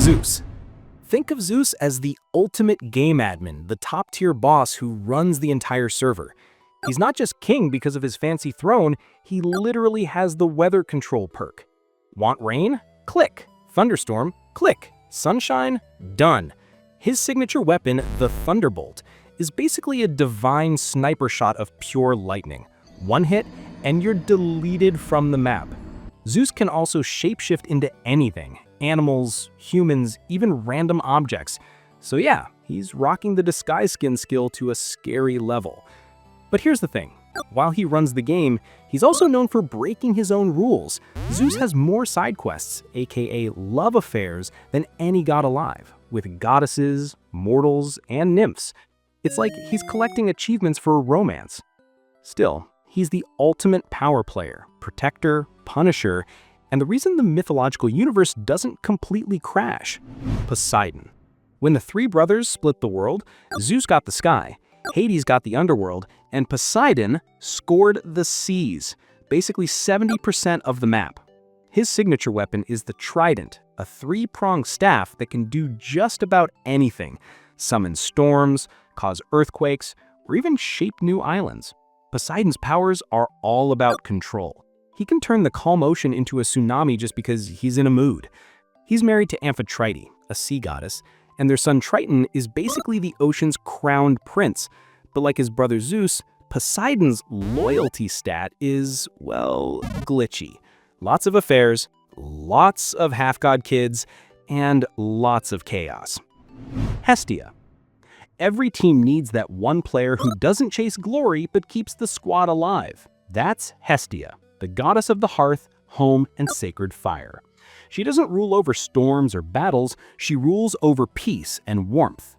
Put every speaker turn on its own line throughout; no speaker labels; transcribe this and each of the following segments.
Zeus. Think of Zeus as the ultimate game admin, the top-tier boss who runs the entire server. He's not just king because of his fancy throne, he literally has the weather control perk. Want rain? Click. Thunderstorm? Click. Sunshine? Done. His signature weapon, the Thunderbolt, is basically a divine sniper shot of pure lightning. One hit, and you're deleted from the map. Zeus can also shapeshift into anything. Animals, humans, even random objects. So yeah, he's rocking the disguise skin skill to a scary level. But here's the thing. While he runs the game, he's also known for breaking his own rules. Zeus has more side quests, aka love affairs, than any god alive, with goddesses, mortals, and nymphs. It's like he's collecting achievements for romance. Still, he's the ultimate power player, protector, punisher, and the reason the mythological universe doesn't completely crash. Poseidon. When the three brothers split the world, Zeus got the sky, Hades got the underworld, and Poseidon scored the seas, basically 70% of the map. His signature weapon is the trident, a three-pronged staff that can do just about anything: summon storms, cause earthquakes, or even shape new islands. Poseidon's powers are all about control. He can turn the calm ocean into a tsunami just because he's in a mood. He's married to Aphrodite, a sea goddess, and their son Triton is basically the ocean's crowned prince. But like his brother Zeus, Poseidon's loyalty stat is, well, glitchy. Lots of affairs, lots of half-god kids, and lots of chaos. Hestia. Every team needs that one player who doesn't chase glory but keeps the squad alive. That's Hestia, the goddess of the hearth, home, and sacred fire. She doesn't rule over storms or battles, she rules over peace and warmth.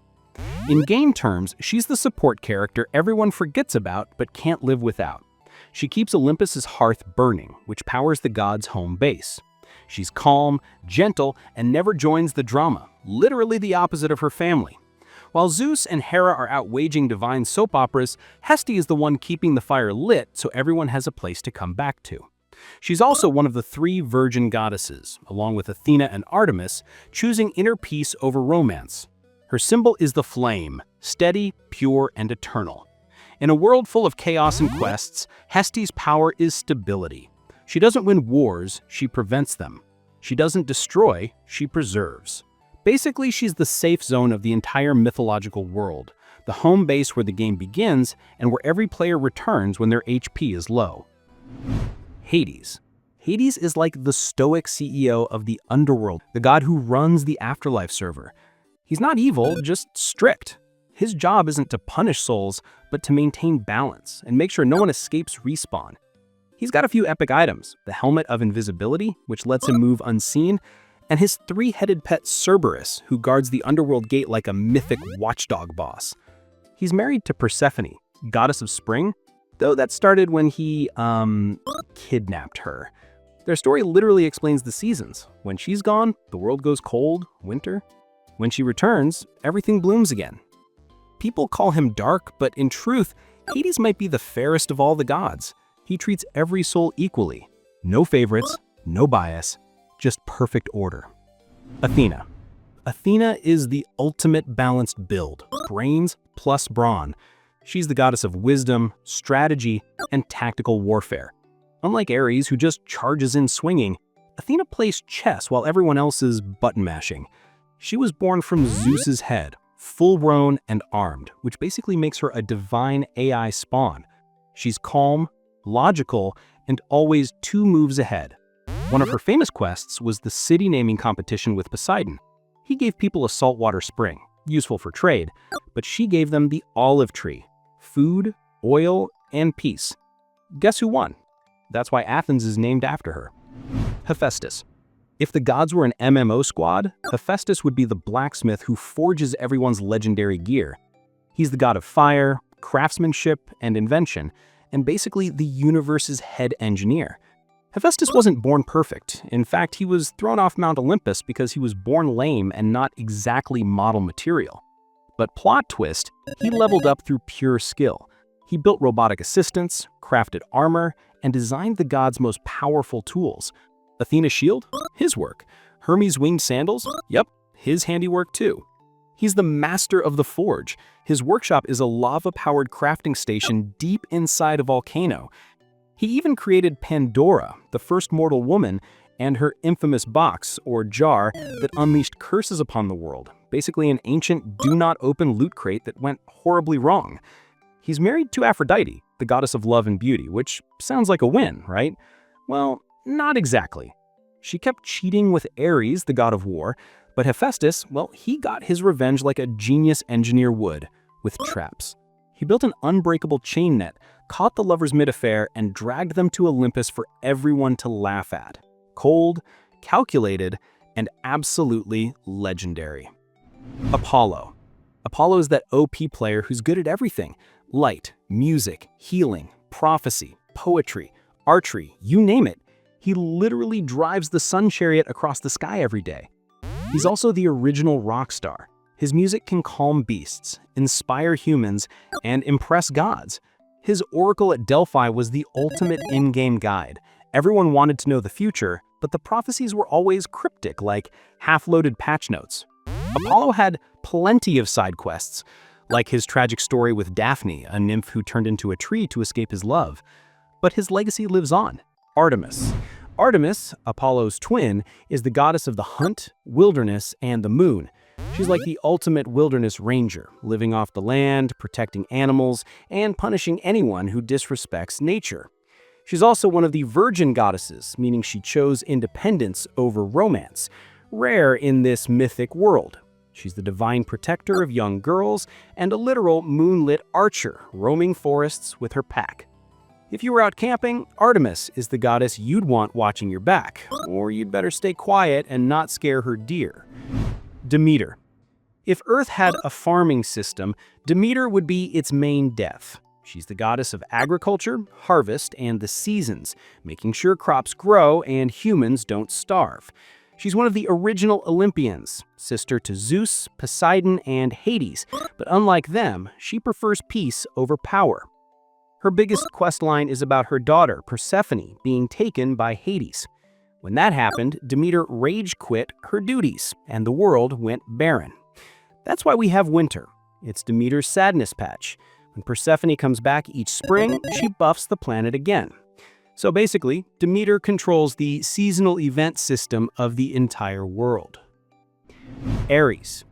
In game terms, she's the support character everyone forgets about but can't live without. She keeps Olympus's hearth burning, which powers the god's home base. She's calm, gentle, and never joins the drama, literally the opposite of her family. While Zeus and Hera are out waging divine soap operas, Hestia is the one keeping the fire lit so everyone has a place to come back to. She's also one of the three virgin goddesses, along with Athena and Artemis, choosing inner peace over romance. Her symbol is the flame, steady, pure, and eternal. In a world full of chaos and quests, Hestia's power is stability. She doesn't win wars, she prevents them. She doesn't destroy, she preserves. Basically, she's the safe zone of the entire mythological world, the home base where the game begins and where every player returns when their HP is low. Hades. Hades is like the stoic CEO of the underworld, the god who runs the afterlife server. He's not evil, just strict. His job isn't to punish souls, but to maintain balance and make sure no one escapes respawn. He's got a few epic items: the helmet of invisibility, which lets him move unseen, and his three-headed pet Cerberus, who guards the underworld gate like a mythic watchdog boss. He's married to Persephone, goddess of spring, though that started when he, kidnapped her. Their story literally explains the seasons. When she's gone, the world goes cold, winter. When she returns, everything blooms again. People call him dark, but in truth, Hades might be the fairest of all the gods. He treats every soul equally. No favorites, no bias, just perfect order. Athena. Athena is the ultimate balanced build, brains plus brawn. She's the goddess of wisdom, strategy, and tactical warfare. Unlike Ares, who just charges in swinging, Athena plays chess while everyone else is button mashing. She was born from Zeus's head, full-grown and armed, which basically makes her a divine AI spawn. She's calm, logical, and always 2 moves ahead. One of her famous quests was the city naming competition with Poseidon. He gave people a saltwater spring, useful for trade, but she gave them the olive tree: food, oil, and peace. Guess who won? That's why Athens is named after her. Hephaestus. If the gods were an MMO squad, Hephaestus would be the blacksmith who forges everyone's legendary gear. He's the god of fire, craftsmanship, and invention, and basically the universe's head engineer. Hephaestus wasn't born perfect. In fact, he was thrown off Mount Olympus because he was born lame and not exactly model material. But plot twist, he leveled up through pure skill. He built robotic assistants, crafted armor, and designed the gods' most powerful tools. Athena's shield? His work. Hermes' winged sandals? Yep, his handiwork too. He's the master of the forge. His workshop is a lava-powered crafting station deep inside a volcano. He even created Pandora, the first mortal woman, and her infamous box, or jar, that unleashed curses upon the world. Basically an ancient do-not-open loot crate that went horribly wrong. He's married to Aphrodite, the goddess of love and beauty, which sounds like a win, right? Well, not exactly. She kept cheating with Ares, the god of war, but Hephaestus, well, he got his revenge like a genius engineer would, with traps. He built an unbreakable chain net, caught the lovers mid-affair, and dragged them to Olympus for everyone to laugh at. Cold, calculated, and absolutely legendary. Apollo. Apollo is that OP player who's good at everything. Light, music, healing, prophecy, poetry, archery, you name it. He literally drives the sun chariot across the sky every day. He's also the original rock star. His music can calm beasts, inspire humans, and impress gods. His oracle at Delphi was the ultimate in-game guide. Everyone wanted to know the future, but the prophecies were always cryptic, like half-loaded patch notes. Apollo had plenty of side quests, like his tragic story with Daphne, a nymph who turned into a tree to escape his love. But his legacy lives on. Artemis. Artemis, Apollo's twin, is the goddess of the hunt, wilderness, and the moon. She's like the ultimate wilderness ranger, living off the land, protecting animals, and punishing anyone who disrespects nature. She's also one of the virgin goddesses, meaning she chose independence over romance, rare in this mythic world. She's the divine protector of young girls and a literal moonlit archer, roaming forests with her pack. If you were out camping, Artemis is the goddess you'd want watching your back, or you'd better stay quiet and not scare her deer. Demeter. If Earth had a farming system, Demeter would be its main death. She's the goddess of agriculture, harvest, and the seasons, making sure crops grow and humans don't starve. She's one of the original Olympians, sister to Zeus, Poseidon, and Hades, but unlike them, she prefers peace over power. Her biggest questline is about her daughter, Persephone, being taken by Hades. When that happened, Demeter rage quit her duties, and the world went barren. That's why we have winter. It's Demeter's sadness patch. When Persephone comes back each spring, she buffs the planet again. So basically, Demeter controls the seasonal event system of the entire world. Ares.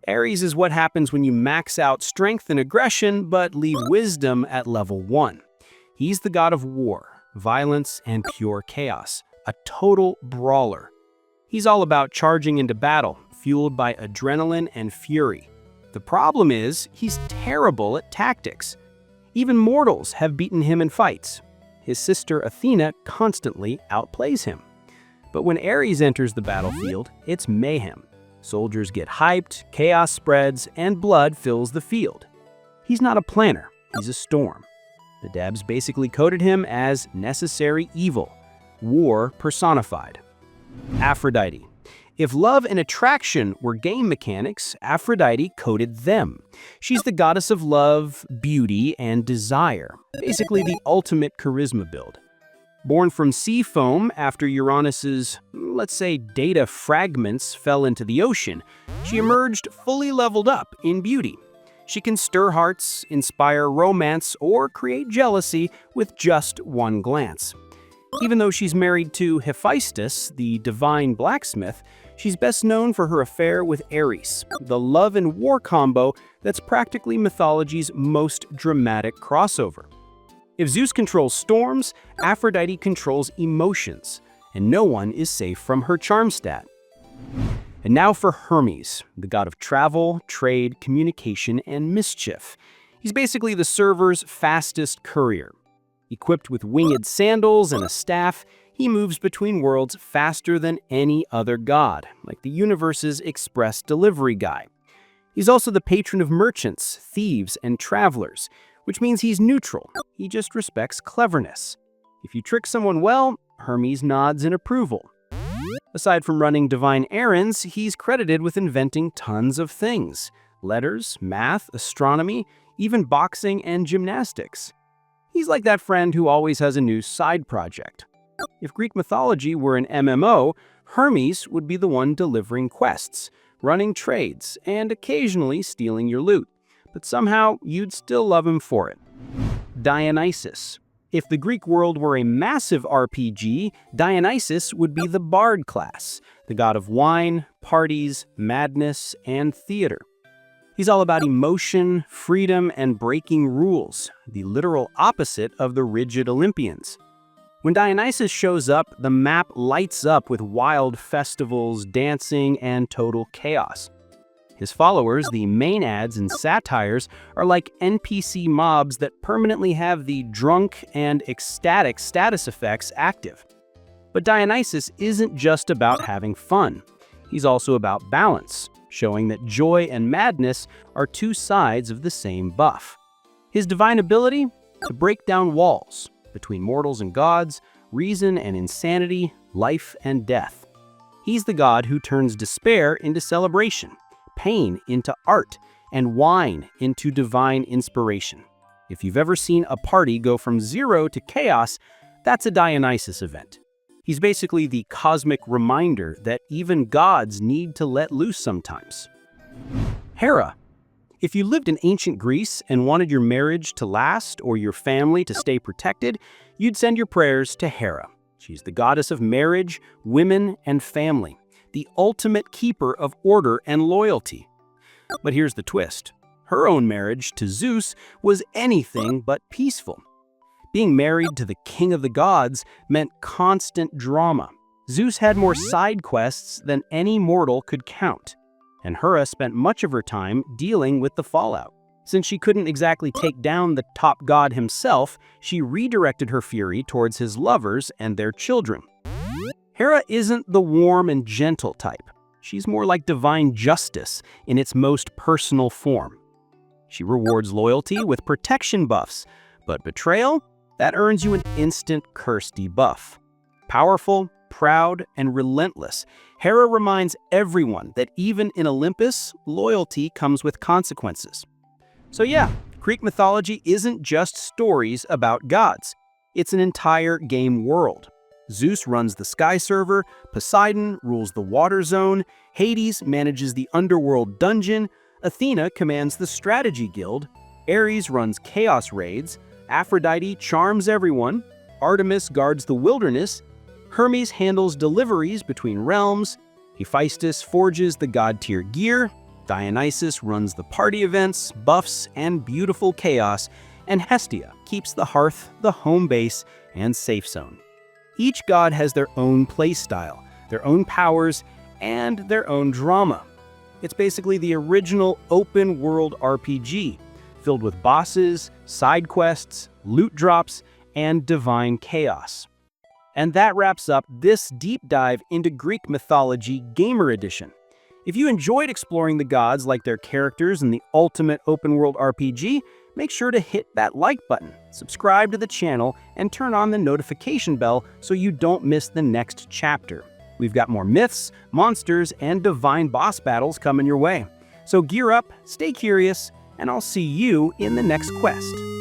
Ares is what happens when you max out strength and aggression, but leave wisdom at level 1. He's the god of war, violence, and pure chaos, a total brawler. He's all about charging into battle, fueled by adrenaline and fury. The problem is, he's terrible at tactics. Even mortals have beaten him in fights. His sister Athena constantly outplays him. But when Ares enters the battlefield, it's mayhem. Soldiers get hyped, chaos spreads, and blood fills the field. He's not a planner, he's a storm. The devs basically coded him as necessary evil, war personified. Aphrodite. If love and attraction were game mechanics, Aphrodite coded them. She's the goddess of love, beauty, and desire, basically the ultimate charisma build. Born from sea foam after Uranus's, let's say, data fragments fell into the ocean, she emerged fully leveled up in beauty. She can stir hearts, inspire romance, or create jealousy with just one glance. Even though she's married to Hephaestus, the divine blacksmith, she's best known for her affair with Ares, the love and war combo that's practically mythology's most dramatic crossover. If Zeus controls storms, Aphrodite controls emotions, and no one is safe from her charm stat. And now for Hermes, the god of travel, trade, communication, and mischief. He's basically the server's fastest courier. Equipped with winged sandals and a staff, he moves between worlds faster than any other god, like the universe's express delivery guy. He's also the patron of merchants, thieves, and travelers, which means he's neutral. He just respects cleverness. If you trick someone well, Hermes nods in approval. Aside from running divine errands, he's credited with inventing tons of things: letters, math, astronomy, even boxing and gymnastics. He's like that friend who always has a new side project. If Greek mythology were an MMO, Hermes would be the one delivering quests, running trades, and occasionally stealing your loot. But somehow, you'd still love him for it. Dionysus. If the Greek world were a massive RPG, Dionysus would be the bard class, the god of wine, parties, madness, and theater. He's all about emotion, freedom, and breaking rules, the literal opposite of the rigid Olympians. When Dionysus shows up, the map lights up with wild festivals, dancing, and total chaos. His followers, the Maenads and Satyrs, are like NPC mobs that permanently have the drunk and ecstatic status effects active. But Dionysus isn't just about having fun. He's also about balance, showing that joy and madness are two sides of the same buff. His divine ability? To break down walls between mortals and gods, reason and insanity, life and death. He's the god who turns despair into celebration, pain into art, and wine into divine inspiration. If you've ever seen a party go from zero to chaos, that's a Dionysus event. He's basically the cosmic reminder that even gods need to let loose sometimes. Hera. If you lived in ancient Greece and wanted your marriage to last or your family to stay protected, you'd send your prayers to Hera. She's the goddess of marriage, women, and family, the ultimate keeper of order and loyalty. But here's the twist. Her own marriage to Zeus was anything but peaceful. Being married to the king of the gods meant constant drama. Zeus had more side quests than any mortal could count, and Hera spent much of her time dealing with the fallout. Since she couldn't exactly take down the top god himself, she redirected her fury towards his lovers and their children. Hera isn't the warm and gentle type. She's more like divine justice in its most personal form. She rewards loyalty with protection buffs, but betrayal? That earns you an instant curse debuff. Powerful, proud, and relentless, Hera reminds everyone that even in Olympus, loyalty comes with consequences. So yeah, Greek mythology isn't just stories about gods. It's an entire game world. Zeus runs the sky server, Poseidon rules the water zone, Hades manages the underworld dungeon, Athena commands the strategy guild, Ares runs chaos raids, Aphrodite charms everyone, Artemis guards the wilderness, Hermes handles deliveries between realms, Hephaestus forges the god-tier gear, Dionysus runs the party events, buffs, and beautiful chaos, and Hestia keeps the hearth, the home base, and safe zone. Each god has their own playstyle, their own powers, and their own drama. It's basically the original open-world RPG, filled with bosses, side quests, loot drops, and divine chaos. And that wraps up this deep dive into Greek mythology Gamer Edition. If you enjoyed exploring the gods like their characters in the ultimate open-world RPG, make sure to hit that like button, subscribe to the channel, and turn on the notification bell so you don't miss the next chapter. We've got more myths, monsters, and divine boss battles coming your way. So gear up, stay curious, and I'll see you in the next quest.